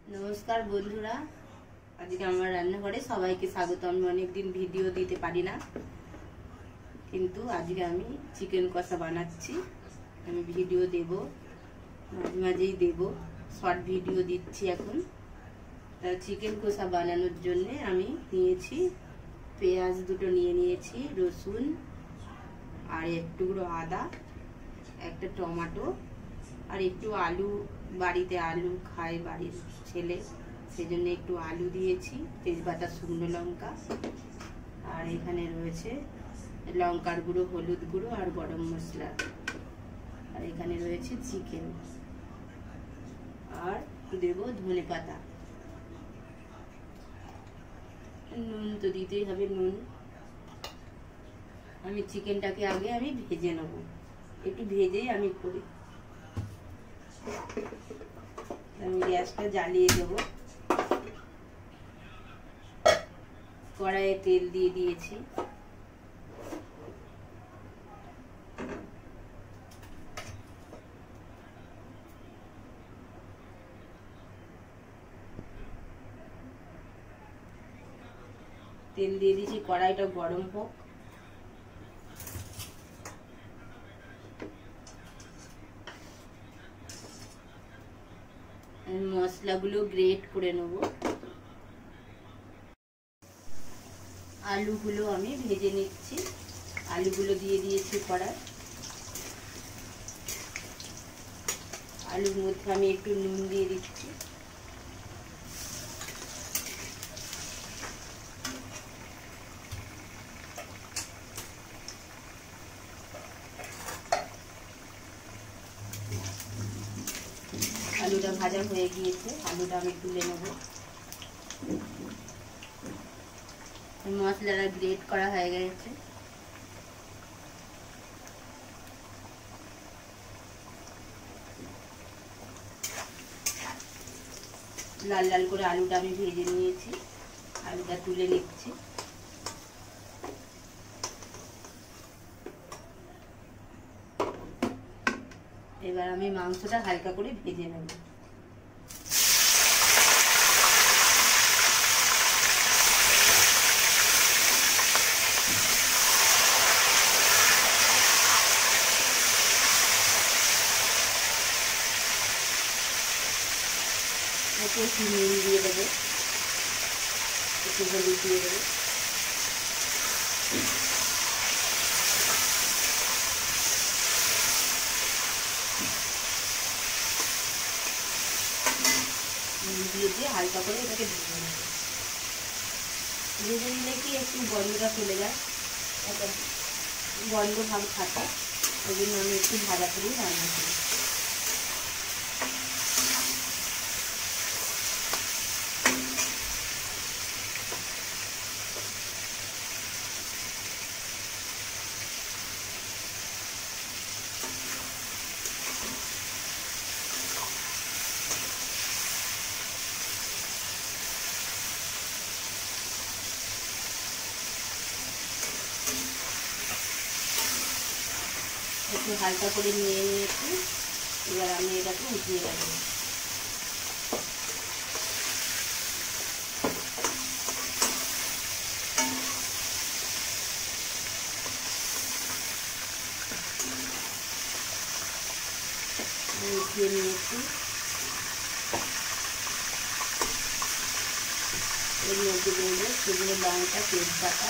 नमस्कार बंधुरा आज के आमार रान्नाघरे सबाइके स्वागत। आमी अनेकदिन भिडियो दिते पारी ना, किन्तु आज के आमी चिकेन कषा बानाच्छि। आमी भिडियो देब, माझे माझेई देब, शर्ट भिडियो दिচ্ছি এখন। ता चिकेन कषा बानाনোর জন্য আমি নিয়েছি পেঁয়াজ দুটো নিয়ে নিয়েছি, রসুন আর এক টুকরো আদা, একটা টমেটো আর একটু আলু। বাড়িতে আলু খায় বাড়ির ছেলে, সেজন্য একটু আলু দিয়েছি, তেজপাতা, শুকনো লঙ্কা আর এখানে রয়েছে লঙ্কার গুঁড়ো, হলুদ গুঁড়ো আর গরম মশলা। আর এখানে রয়েছে চিকেন আর দেব ধনেপাতা। নুন তো দিতেই হবে, নুন। আমি চিকেনটাকে আগে আমি ভেজে নেব, একটু ভেজেই আমি করি। আমি গ্যাসটা জ্বালিয়ে দেব, কড়াইয়ে তেল দিয়ে দিয়েছি। তেল দিয়ে দিয়েছি, কড়াইটা গরম হোক। মশলাগুলো গ্রেট করে নেব। আলুগুলো আমি ভেজে নিচ্ছি, আলুগুলো দিয়ে দিয়েছি কড়াই। আলুর মধ্যে আমি একটু নুন দিয়ে দিচ্ছি, আলুটা ভাজা হয়ে গিয়েছে, আলুটা আমি তুলে নেব। মশলাটা গ্রেট করা হয়ে গেছে। লাল লাল করে আলুটা আমি ভেজে নিয়েছি, আলুটা তুলে নিচ্ছি। এবার আমি মাংসটা হালকা করে ভেজে নেব। একটু নুন দিয়ে দেবো, একটু হলুদ দিয়ে দেবো। দিয়ে হালকা করে এটাকে ভেজে নেব। ভেজে নিলে কি একটু গন্ধটা চলে যায়, একটা গন্ধ ভাব থাকে, ওই জন্য আমি একটু ভাজা করেই রান্না করি। একটু হালকা করে নিয়ে নিয়েছি, এবার আমি এটাকে উঠিয়ে রাখবো। উঠিয়ে নিয়েছি, এর মধ্যে দেবো শুকনো লঙ্কা, তেজপাতা,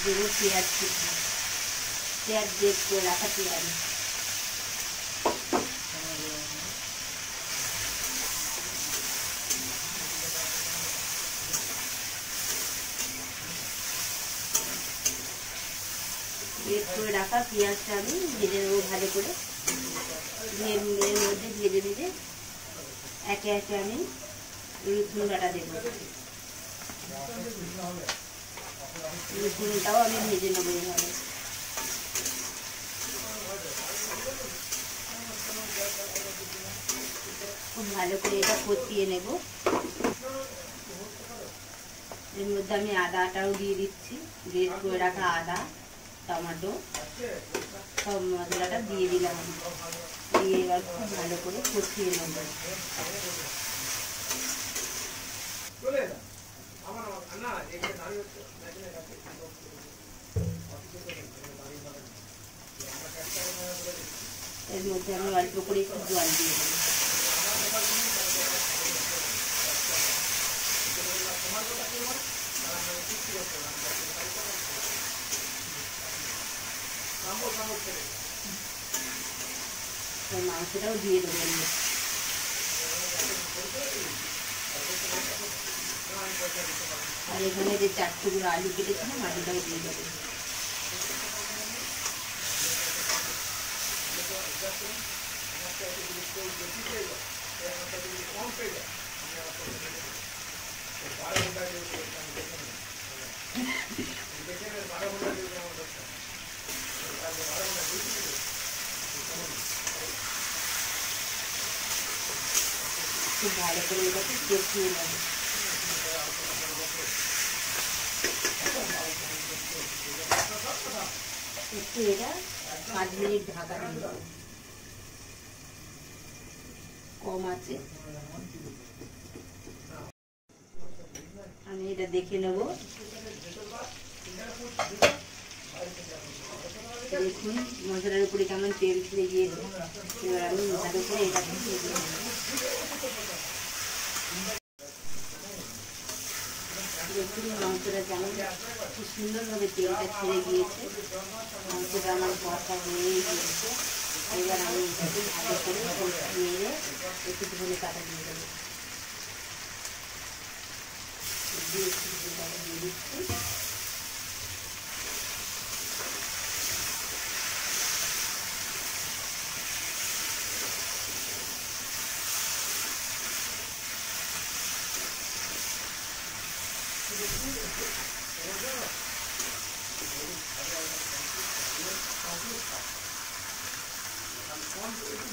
দেবো পেঁয়াজ কুচি, পেঁয়াজ গ্রেট করে রাখা পেঁয়াজ। গ্রেট করে রাখা পেঁয়াজটা আমি ভেজে নেবো ভালো করে। এর মধ্যে ভেজে ভেজে একে একে আমি রসুন বাটা দেবো। রসুনটাও আমি ভেজে নেবো এইভাবে। খুব ভালো করে এটা কষিয়ে নেব। এর মধ্যে আমি আদাটাও দিয়ে দিচ্ছি, গ্রেট করে রাখা আদা, টমেটো সব মশলাটা দিয়ে দিলাম। দিয়ে এবার খুব ভালো করে কষিয়ে নেব। এর মধ্যে আমি অল্প করে একটু জল দিয়ে দেবো। মাংসটাও দিয়ে দেবো। আর এখানে যে 4 টুকরো আলু কেটেছিলাম আলুটাও দিয়ে দেবো। খুব ভালো করে এটাকে কষিয়ে নেব। একটু এটা 5 মিনিট ঢাকা দিয়ে দেবো, কম আছে। আমি এটা দেখে নেব। দেখুন মশলার উপরে কেমন তেল ছেড়ে গিয়েছে। এবার আমি ভালো করে এটা দিয়ে দেবো। দেখুন মাংসটা কেমন খুব সুন্দরভাবে তেলটা ছেড়ে গিয়েছে। মাংসটা আমার কষা হয়ে গিয়েছে। এবার আমি এটাকে ভালো করে নেড়ে একটু ধনে পাতা দিয়ে দেবো। দিয়ে দিচ্ছি।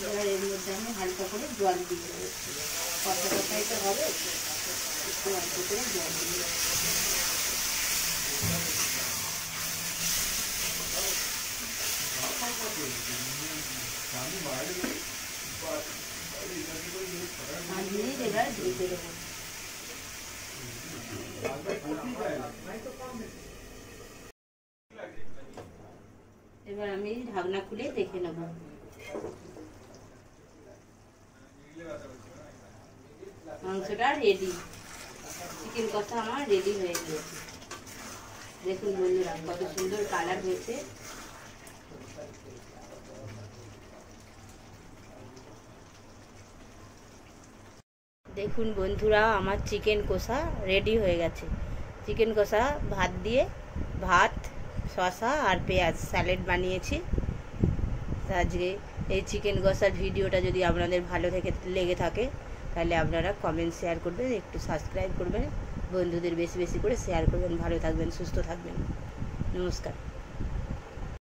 এবার এর মধ্যে আমি হালকা করে জল দিয়ে দেবো। কষা কষাইতে হবে, একটু অল্প করে জল দিয়ে দেবো। এবার ঢেকে দেবো। এবার আমি ঢাকনা খুলে দেখে নেব। মাংসটা রেডি, চিকেন কষা আমার রেডি হয়ে গিয়েছে। দেখুন বন্ধুরা কত সুন্দর কালার হয়েছে। দেখুন বন্ধুরা আমার চিকেন কষা রেডি হয়ে গেছে। চিকেন কষা ভাত দিয়ে, ভাত, শসা আর পেঁয়াজ স্যালাড বানিয়েছি। আজকে এই চিকেন কষার ভিডিওটা যদি আপনাদের ভালো লেগে থাকে তাহলে আপনারা কমেন্ট শেয়ার করবেন, একটু সাবস্ক্রাইব করবেন, বন্ধুদের বেশি বেশি করে শেয়ার করবেন। ভালো থাকবেন, সুস্থ থাকবেন। নমস্কার।